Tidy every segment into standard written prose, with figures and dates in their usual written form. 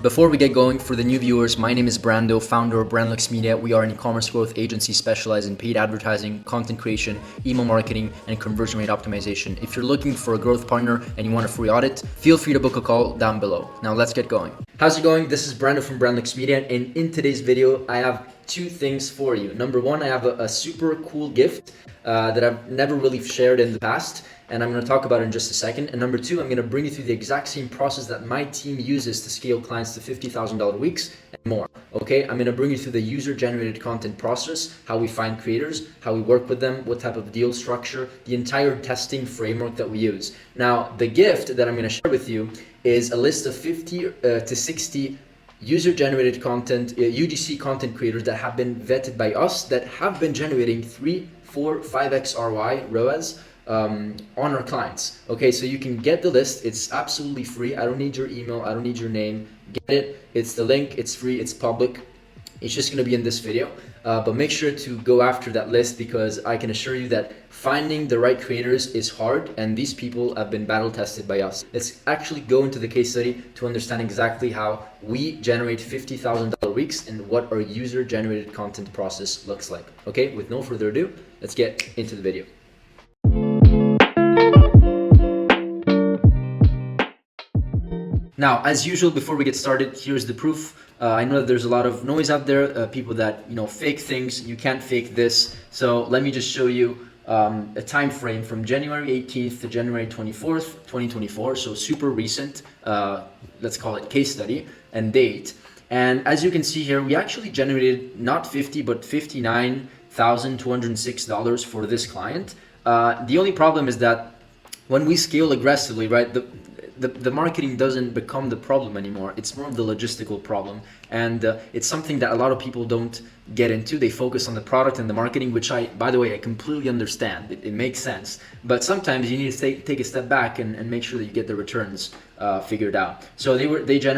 Before we get going, for the new viewers, my name is Brando, founder of Brandlux Media. We are an e-commerce growth agency specialized in paid advertising, content creation, email marketing, and conversion rate optimization. If you're looking for a growth partner and you want a free audit, feel free to book a call down below. Now let's get going. How's it going? This is Brando from Brandlux Media, and in today's video, I have two things for you. Number one, I have a super cool gift that I've never really shared in the past, and I'm going to talk about it in just a second. And number two, I'm going to bring you through the exact same process that my team uses to scale clients to $50,000 weeks and more. Okay, I'm going to bring you through the user-generated content process, how we find creators, how we work with them, what type of deal structure, the entire testing framework that we use. Now, the gift that I'm going to share with you is a list of 50 to 60 user-generated content, UGC content creators that have been vetted by us, that have been generating 3, 4, 5x ROAS on our clients. Okay, so you can get the list. It's absolutely free. I don't need your email. I don't need your name. Get it. It's the link. It's free. It's public. It's just going to be in this video. But make sure to go after that list, because I can assure you that finding the right creators is hard, and these people have been battle tested by us. Let's actually go into the case study to understand exactly how we generate $50,000 weeks and what our user generated content process looks like. Okay, with no further ado, let's get into the video. Now, as usual, before we get started, here's the proof. I know that there's a lot of noise out there, people that fake things. You can't fake this. So let me just show you a time frame from January 18th to January 24th, 2024. So super recent. Let's call it case study and date. And as you can see here, we actually generated not 50 but $59,206 for this client. The only problem is that when we scale aggressively, right, the marketing doesn't become the problem anymore. It's more of the logistical problem, and it's something that a lot of people don't get into. They focus on the product and the marketing, which by the way, I completely understand. It makes sense, but sometimes you need to take a step back and make sure that you get the returns figured out. So they got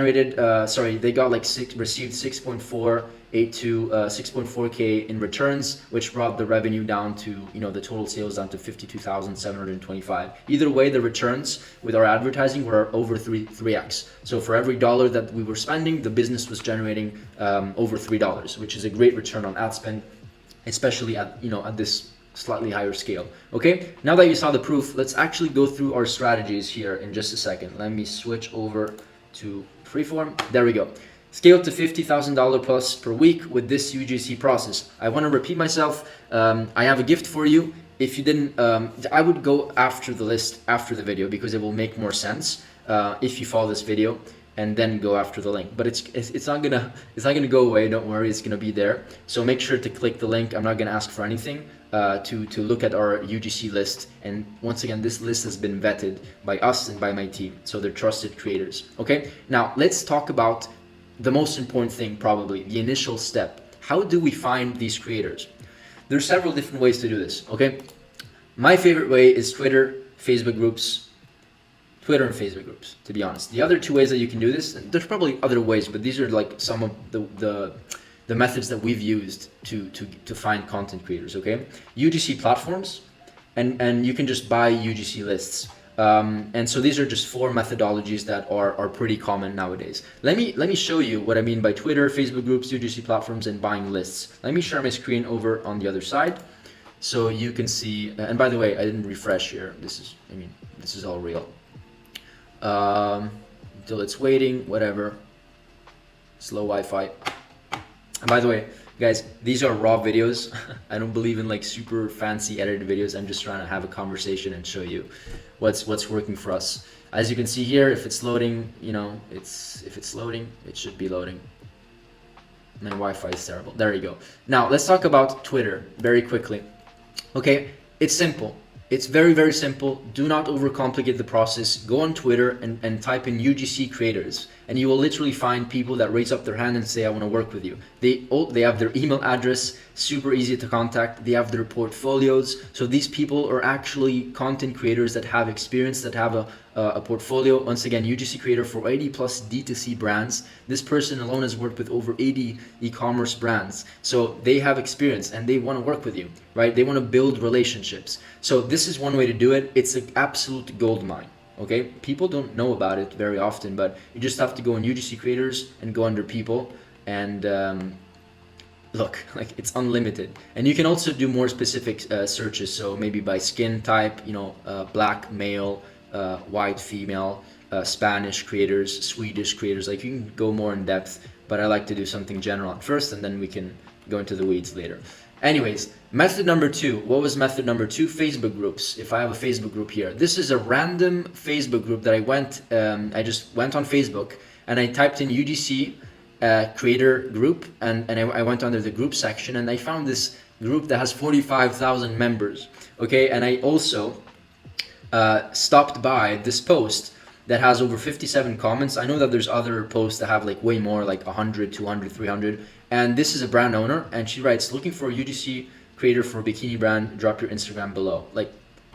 received 6.4K in returns, which brought the revenue down to, the total sales down to 52,725. Either way, the returns with our advertising were over 3x. So for every dollar that we were spending, the business was generating over $3, which is a great return on ad spend, especially at this slightly higher scale. Okay, now that you saw the proof, let's actually go through our strategies here in just a second. Let me switch over to Freeform. There we go. Scale to $50,000 plus per week with this UGC process. I want to repeat myself. I have a gift for you. If you didn't, I would go after the list after the video, because it will make more sense if you follow this video and then go after the link. But it's not gonna go away. Don't worry, it's gonna be there. So make sure to click the link. I'm not gonna ask for anything to look at our UGC list. And once again, this list has been vetted by us and by my team, so they're trusted creators. Okay, now let's talk about the most important thing, probably the initial step. How do we find these creators? There's several different ways to do this. Okay, my favorite way is Twitter and Facebook groups, to be honest. The other two ways that you can do this, there's probably other ways, but these are like some of the methods that we've used to find content creators. Okay, UGC platforms, and you can just buy UGC lists. And so these are just 4 methodologies that are pretty common nowadays. Let me show you what I mean by Twitter, Facebook groups, UGC platforms, and buying lists. Let me share my screen over on the other side, so you can see. And by the way, I didn't refresh here. This is all real. Until it's waiting, whatever. Slow Wi-Fi. And by the way, guys, these are raw videos. I don't believe in like super fancy edited videos. I'm just trying to have a conversation and show you what's working for us. As you can see here, if it's loading, if it's loading, it should be loading. My Wi-Fi is terrible. There you go. Now let's talk about Twitter very quickly. Okay, it's simple. It's very, very simple. Do not overcomplicate the process. Go on Twitter and type in UGC creators, and you will literally find people that raise up their hand and say, I want to work with you. They have their email address, super easy to contact. They have their portfolios. So these people are actually content creators that have experience, that have a portfolio. Once again, UGC creator for 80 plus D2C brands. This person alone has worked with over 80 e-commerce brands. So they have experience and they want to work with you, right? They want to build relationships. So this is one way to do it. It's an absolute gold mine. Okay, people don't know about it very often, but you just have to go in UGC creators and go under people, and look, like it's unlimited. And you can also do more specific searches, so maybe by skin type, black male, white female, Spanish creators, Swedish creators. Like you can go more in depth, but I like to do something general at first, and then we can go into the weeds later. Anyways, method number 2. What was method number 2? Facebook groups. If I have a Facebook group here, this is a random Facebook group that I just went on Facebook and I typed in UGC creator group, and I went under the group section, and I found this group that has 45,000 members. Okay, and I also stopped by this post that has over 57 comments. I know that there's other posts that have like way more, like 100, 200, 300. And this is a brand owner, and she writes, looking for a UGC creator for a bikini brand, drop your Instagram below. Like,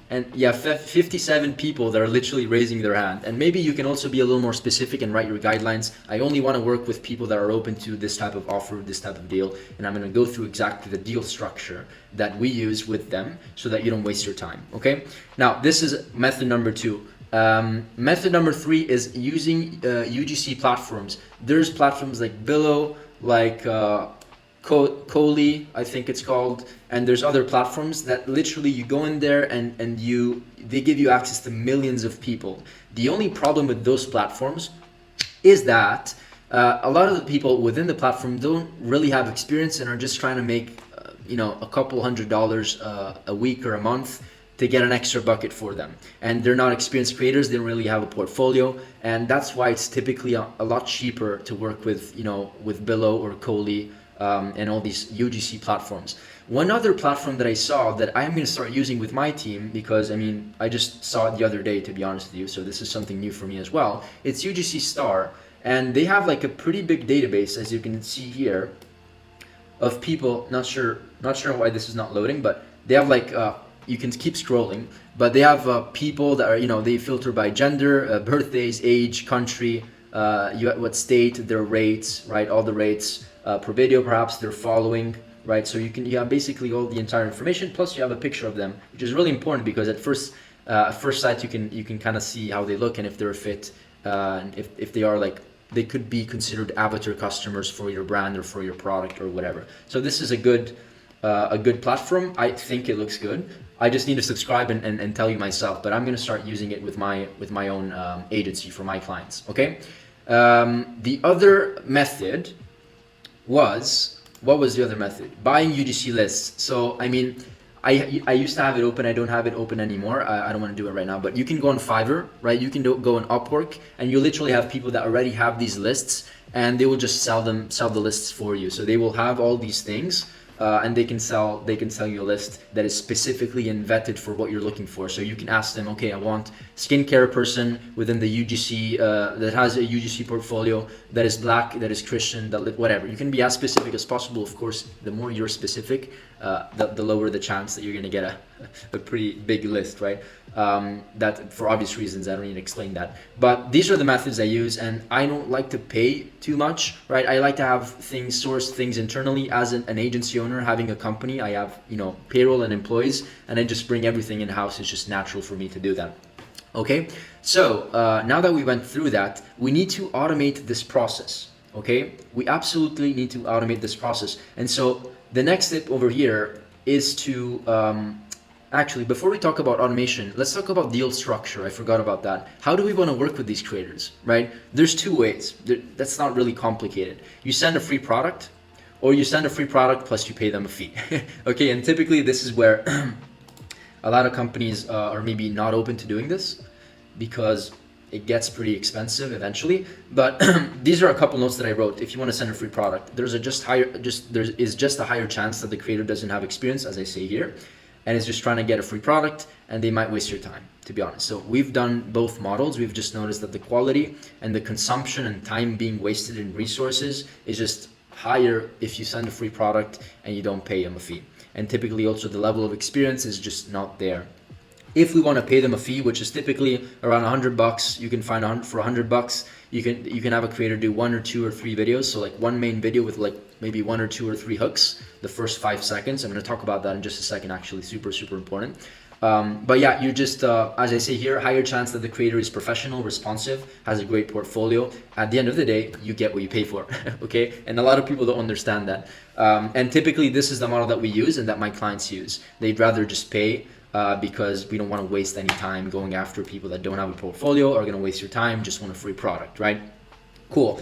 and yeah, 57 people that are literally raising their hand. And maybe you can also be a little more specific and write your guidelines. I only want to work with people that are open to this type of offer, this type of deal. And I'm going to go through exactly the deal structure that we use with them so that you don't waste your time. Okay. Now, this is method number 2. Method number 3 is using UGC platforms. There's platforms like Billow, like Coley, I think it's called, and there's other platforms that literally you go in there and they give you access to millions of people. The only problem with those platforms is that a lot of the people within the platform don't really have experience and are just trying to make a couple $100 a week or a month to get an extra bucket for them. And they're not experienced creators, they don't really have a portfolio, and that's why it's typically a lot cheaper to work with, with Billow or Coley and all these UGC platforms. One other platform that I saw that I'm gonna start using with my team, because I just saw it the other day, to be honest with you, so this is something new for me as well. It's UGC Star, and they have like a pretty big database, as you can see here, of people. Not sure why this is not loading, but they have like you can keep scrolling, but they have people that are, they filter by gender, birthdays, age, country, what state, their rates, right? All the rates per video, perhaps their following, right? So you have basically all the entire information, plus you have a picture of them, which is really important because at first sight you can kind of see how they look and if they're a fit, and if they are like, they could be considered avatar customers for your brand or for your product or whatever. So this is a good platform. I think it looks good. I just need to subscribe and tell you myself, but I'm going to start using it with my own agency for my clients. Okay. The other method was, what was the other method? Buying UGC lists. So I used to have it open. I don't have it open anymore. I don't want to do it right now, but you can go on Fiverr, right? You can go on Upwork, and you literally have people that already have these lists, and they will just sell the lists for you. So they will have all these things. And they can sell you a list that is specifically and vetted for what you're looking for. So you can ask them, okay, I want skincare person within the UGC that has a UGC portfolio, that is black, that is Christian, that whatever. You can be as specific as possible. Of course, the more you're specific, the lower the chance that you're going to get a pretty big list, right? That for obvious reasons, I don't need to explain that. But these are the methods I use, and I don't like to pay too much, right? I like to have source things internally. As an agency owner, having a company, I have payroll and employees, and I just bring everything in house. It's just natural for me to do that. Okay, so now that we went through that, we need to automate this process. Okay, we absolutely need to automate this process. And so the next step over here is to actually, before we talk about automation, let's talk about deal structure. I forgot about that. How do we want to work with these creators, right? There's 2 ways. That's not really complicated. You send a free product, or you send a free product plus you pay them a fee. Okay, and typically this is where a lot of companies are maybe not open to doing this because it gets pretty expensive eventually. But these are a couple notes that I wrote. If you want to send a free product, there is just a higher chance that the creator doesn't have experience, as I say here, and is just trying to get a free product, and they might waste your time, to be honest. So we've done both models. We've just noticed that the quality and the consumption and time being wasted in resources is just higher if you send a free product and you don't pay them a fee. And typically also the level of experience is just not there. If we want to pay them a fee, which is typically around $100, you can find for $100, you can have a creator do 1 or 2 or 3 videos. So like one main video with like maybe 1 or 2 or 3 hooks, the first 5 seconds. I'm going to talk about that in just a second, actually, super, super important. But yeah, you're just, as I say here, higher chance that the creator is professional, responsive, has a great portfolio. At the end of the day, you get what you pay for, okay? And a lot of people don't understand that. And typically this is the model that we use and that my clients use. They'd rather just pay because we don't want to waste any time going after people that don't have a portfolio or are going to waste your time, just want a free product, right? Cool.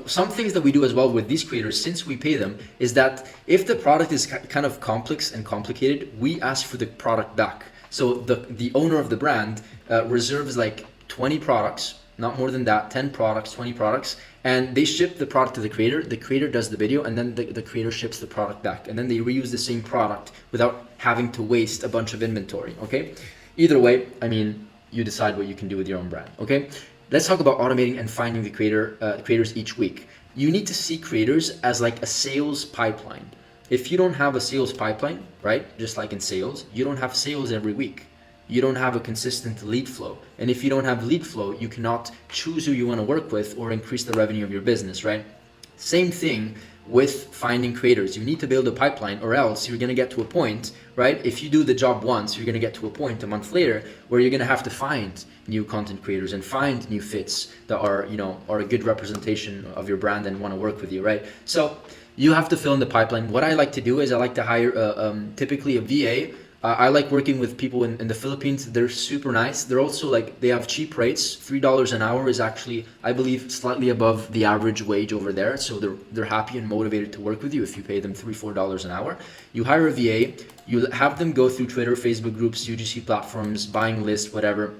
Some things that we do as well with these creators, since we pay them, is that if the product is kind of complex and complicated, we ask for the product back. So the owner of the brand reserves like 20 products, not more than that, 10 products, 20 products, and they ship the product to the creator does the video, and then the creator ships the product back, and then they reuse the same product without having to waste a bunch of inventory, okay? Either way, I mean, you decide what you can do with your own brand, okay? Let's talk about automating and finding the creators each week. You need to see creators as like a sales pipeline. If you don't have a sales pipeline, right, just like in sales, you don't have sales every week. You don't have a consistent lead flow. And if you don't have lead flow, you cannot choose who you want to work with or increase the revenue of your business, right? Same thing with finding creators. You need to build a pipeline, or else you're going to get to a point, right? If you do the job once, you're going to get to a point a month later where you're going to have to find new content creators and find new fits that are, you know, are a good representation of your brand and want to work with you, right? So you have to fill in the pipeline. What I like to do is I like to hire typically a VA. I like working with people in the Philippines. They're super nice. They're also like, they have cheap rates. $3 an hour is actually, I believe, slightly above the average wage over there. So they're happy and motivated to work with you if you pay them $3-4 an hour. You hire a VA, you have them go through Twitter, Facebook groups, UGC platforms, buying lists, whatever.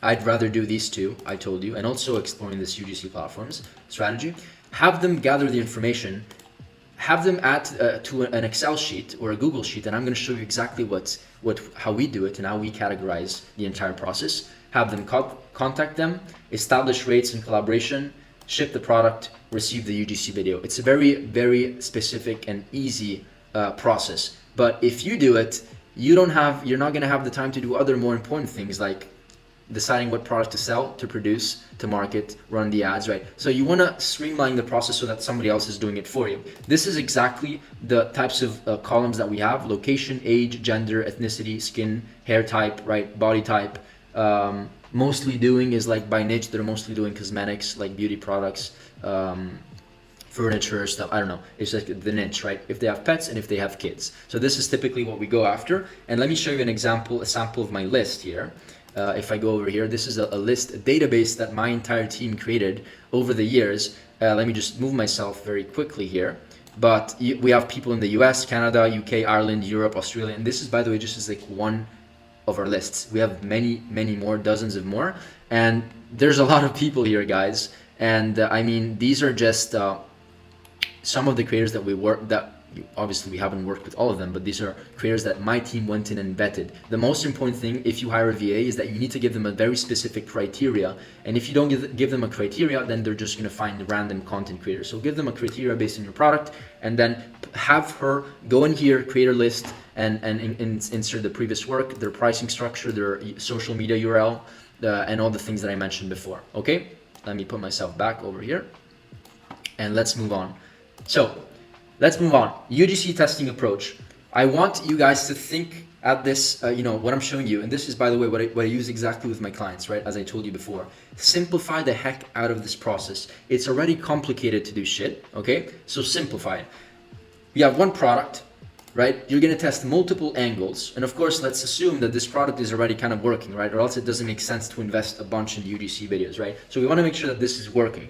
I'd rather do these two, I told you, and also exploring this UGC platforms strategy. Have them gather the information, have them add to an Excel sheet or a Google sheet, and I'm going to show you exactly how we do it and how we categorize the entire process. Have them contact them, establish rates and collaboration, ship the product, receive the UGC video. It's a very, very specific and easy process. But if you do it, you're not going to have the time to do other more important things like deciding what product to sell, to produce, to market, run the ads, right? So you want to streamline the process so that somebody else is doing it for you. This is exactly the types of columns that we have: location, age, gender, ethnicity, skin, hair type, right? Body type. Mostly doing is like by niche, they're mostly doing cosmetics, like beauty products, furniture, stuff, I don't know. It's like the niche, right? If they have pets and if they have kids. So this is typically what we go after. And let me show you an example, a sample of my list here. If I go over here, this is a list, a database that my entire team created over the years. Let me just move myself very quickly here. But we have people in the US, Canada, UK, Ireland, Europe, Australia. And this is, by the way, just as like one of our lists. We have many, many more, dozens of more. And there's a lot of people here, guys. And I mean, these are just some of the creators that obviously we haven't worked with all of them, but these are creators that my team went in and vetted. The most important thing if you hire a VA is that you need to give them a very specific criteria. And if you don't give them a criteria, then they're just going to find random content creators. So give them a criteria based on your product, and then have her go in here, create a list, and insert the previous work, their pricing structure, their social media URL, and all the things that I mentioned before. Okay, let me put myself back over here and let's move on. So let's move on. UGC testing approach. I want you guys to think at this, what I'm showing you. And this is, by the way, what I use exactly with my clients, right? As I told you before. Simplify the heck out of this process. It's already complicated to do shit, okay? So simplify it. You have one product, right? You're going to test multiple angles. And of course, let's assume that this product is already kind of working, right? Or else it doesn't make sense to invest a bunch in UGC videos, right? So we want to make sure that this is working.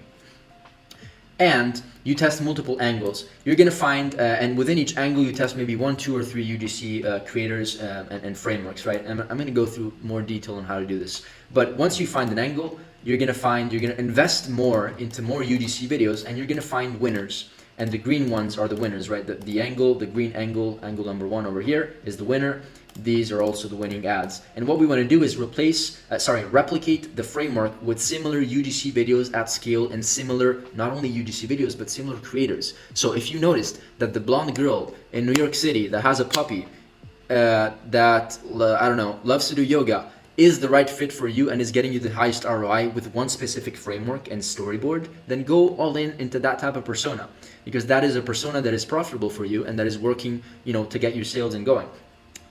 And you test multiple angles. You're going to find, and within each angle, you test maybe 1, 2, or 3 UGC creators and frameworks, right? And I'm going to go through more detail on how to do this. But once you find an angle, you're going to invest more into more UGC videos, and you're going to find winners. And the green ones are the winners, right? The angle, the green angle number 1 over here is the winner. These are also the winning ads. And what we want to do is replicate the framework with similar UGC videos at scale and similar, not only UGC videos, but similar creators. So if you noticed that the blonde girl in New York City that has a puppy loves to do yoga is the right fit for you and is getting you the highest ROI with one specific framework and storyboard, then go all in into that type of persona, because that is a persona that is profitable for you and that is working, to get your sales and going.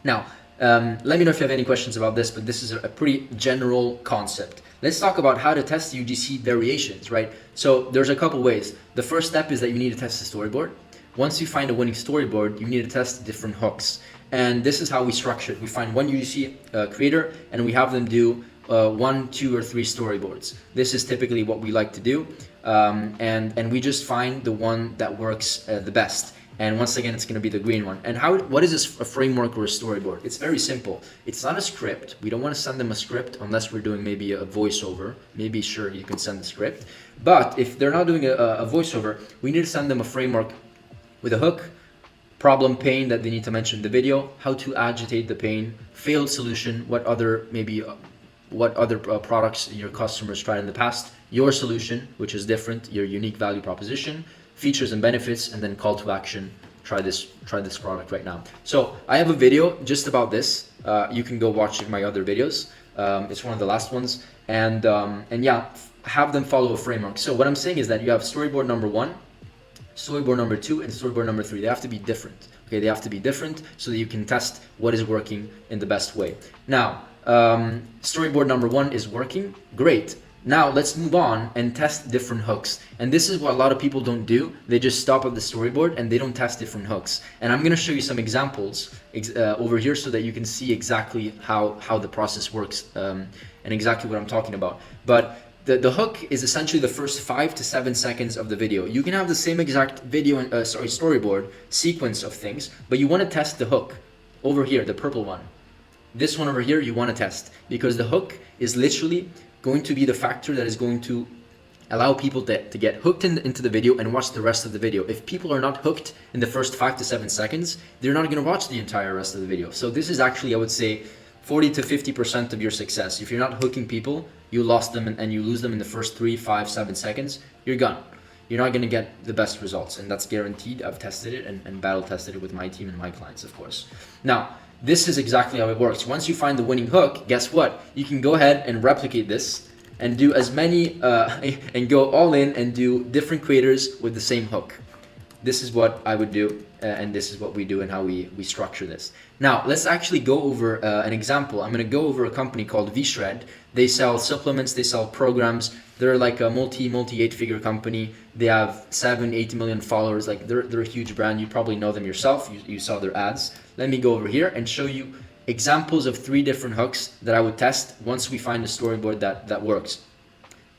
Now, Let me know if you have any questions about this, but this is a pretty general concept. Let's talk about how to test UGC variations, right? So there's a couple ways. The first step is that you need to test the storyboard. Once you find a winning storyboard, you need to test different hooks. And this is how we structure it. We find one UGC creator and we have them do 1, 2, or 3 storyboards. This is typically what we like to do. And we just find the one that works the best. And once again, it's going to be the green one. And what is this, a framework or a storyboard? It's very simple. It's not a script. We don't want to send them a script unless we're doing maybe a voiceover. Maybe sure, you can send the script. But if they're not doing a voiceover, we need to send them a framework with a hook, problem, pain that they need to mention in the video, how to agitate the pain, failed solution, what other products your customers tried in the past, your solution, which is different, your unique value proposition, features and benefits, and then call to action. Try this product right now. So I have a video just about this. You can go watch my other videos. It's one of the last ones, and yeah, have them follow a framework. So what I'm saying is that you have storyboard number 1, storyboard number 2, and storyboard number 3. They have to be different. Okay, they have to be different so that you can test what is working in the best way. Now, storyboard number 1 is working, great. Now let's move on and test different hooks. And this is what a lot of people don't do. They just stop at the storyboard and they don't test different hooks. And I'm gonna show you some examples over here so that you can see exactly how the process works and exactly what I'm talking about. But the hook is essentially the first 5 to 7 seconds of the video. You can have the same exact video, storyboard sequence of things, but you want to test the hook over here, the purple one. This one over here, you want to test because the hook is literally going to be the factor that is going to allow people to get hooked into the video and watch the rest of the video. If people are not hooked in the first 5 to 7 seconds, they're not going to watch the entire rest of the video. So this is actually, I would say, 40 to 50% of your success. If you're not hooking people, you lost them and you lose them in the first 3, 5, 7 seconds, you're gone. You're not going to get the best results, and that's guaranteed. I've tested it and battle tested it with my team and my clients, of course. Now, this is exactly how it works. Once you find the winning hook, guess what? You can go ahead and replicate this and do as many, and go all in and do different creators with the same hook. This is what I would do, and this is what we do and how we structure this. Now, let's actually go over an example. I'm going to go over a company called VShred. They sell supplements, they sell programs. They're like a multi 8-figure company. They have 7-8 million followers. Like they're a huge brand. You probably know them yourself. You saw their ads. Let me go over here and show you examples of 3 different hooks that I would test once we find a storyboard that works.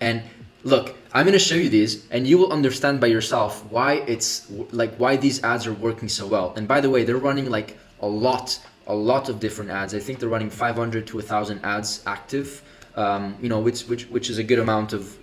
And look, I'm going to show you these and you will understand by yourself why these ads are working so well. And by the way, they're running like a lot of different ads. I think they're running 500 to 1,000 ads active, which is a good amount of,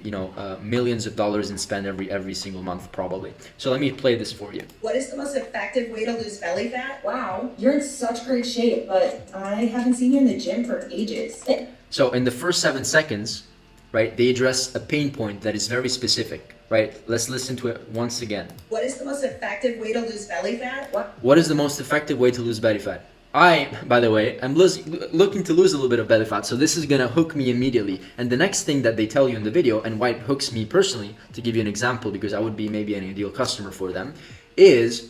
millions of dollars in spend every single month probably. So let me play this for you. What is the most effective way to lose belly fat? Wow, you're in such great shape, but I haven't seen you in the gym for ages. So in the first 7 seconds, right, they address a pain point that is very specific, right? Let's listen to it once again. What is the most effective way to lose belly fat? What is the most effective way to lose belly fat? By the way, I'm looking to lose a little bit of belly fat, so this is gonna hook me immediately. And the next thing that they tell you in the video, and why it hooks me personally, to give you an example, because I would be maybe an ideal customer for them, is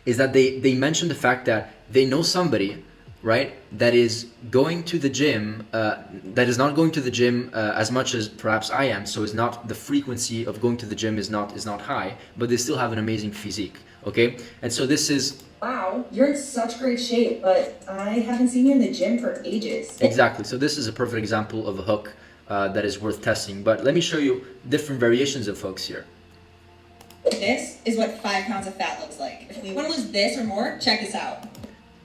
that they mention the fact that they know somebody, right, that is going to the gym, that is not going to the gym as much as perhaps I am, so it's not, the frequency of going to the gym is not high, but they still have an amazing physique, okay? And so this is, wow, you're in such great shape, but I haven't seen you in the gym for ages. Exactly, so this is a perfect example of a hook that is worth testing, but let me show you different variations of hooks here. This is what 5 pounds of fat looks like. If we want to lose this or more, check this out.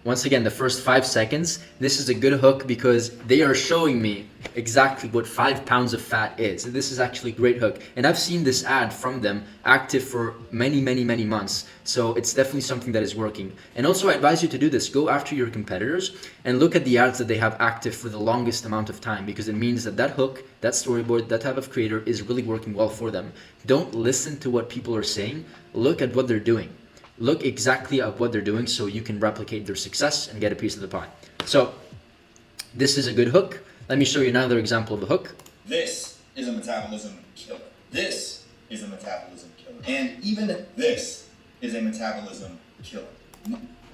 Once again, the first 5 seconds, this is a good hook because they are showing me exactly what 5 pounds of fat is. This is actually a great hook. And I've seen this ad from them active for many months. So it's definitely something that is working. And also I advise you to do this. Go after your competitors and look at the ads that they have active for the longest amount of time, because it means that hook, that storyboard, that type of creator is really working well for them. Don't listen to what people are saying. Look at what they're doing. Look exactly at what they're doing so you can replicate their success and get a piece of the pie. So this is a good hook. Let me show you another example of a hook. This is a metabolism killer. This is a metabolism killer. And even this is a metabolism killer.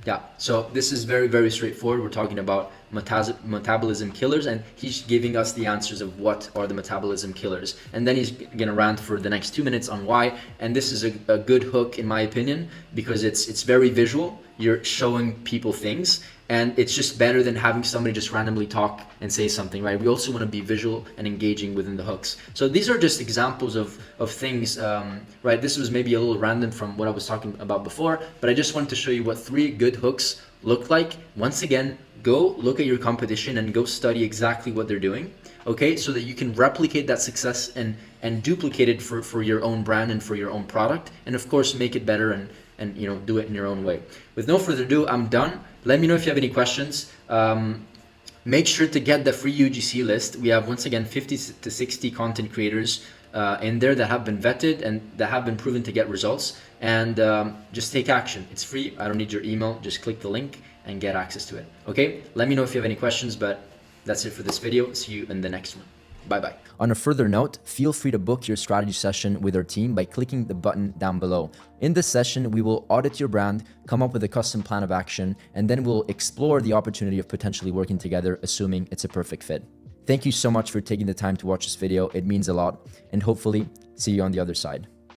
Yeah, so this is very, very straightforward. We're talking about metabolism killers, and he's giving us the answers of what are the metabolism killers. And then he's gonna rant for the next 2 minutes on why. And this is a good hook, in my opinion, because it's very visual. You're showing people things, and it's just better than having somebody just randomly talk and say something, right? We also want to be visual and engaging within the hooks. So these are just examples of things, right? This was maybe a little random from what I was talking about before, but I just wanted to show you what 3 good hooks look like. Once again, go look at your competition and go study exactly what they're doing, okay? So that you can replicate that success and duplicate it for your own brand and for your own product, and of course make it better and you know, do it in your own way. With no further ado, I'm done. Let me know if you have any questions. Make sure to get the free UGC list. We have, once again, 50 to 60 content creators in there that have been vetted and that have been proven to get results. And just take action. It's free. I don't need your email. Just click the link and get access to it. Okay? Let me know if you have any questions, but that's it for this video. See you in the next one. Bye-bye. On a further note, feel free to book your strategy session with our team by clicking the button down below. In this session, we will audit your brand, come up with a custom plan of action, and then we'll explore the opportunity of potentially working together, assuming it's a perfect fit. Thank you so much for taking the time to watch this video. It means a lot, and hopefully see you on the other side.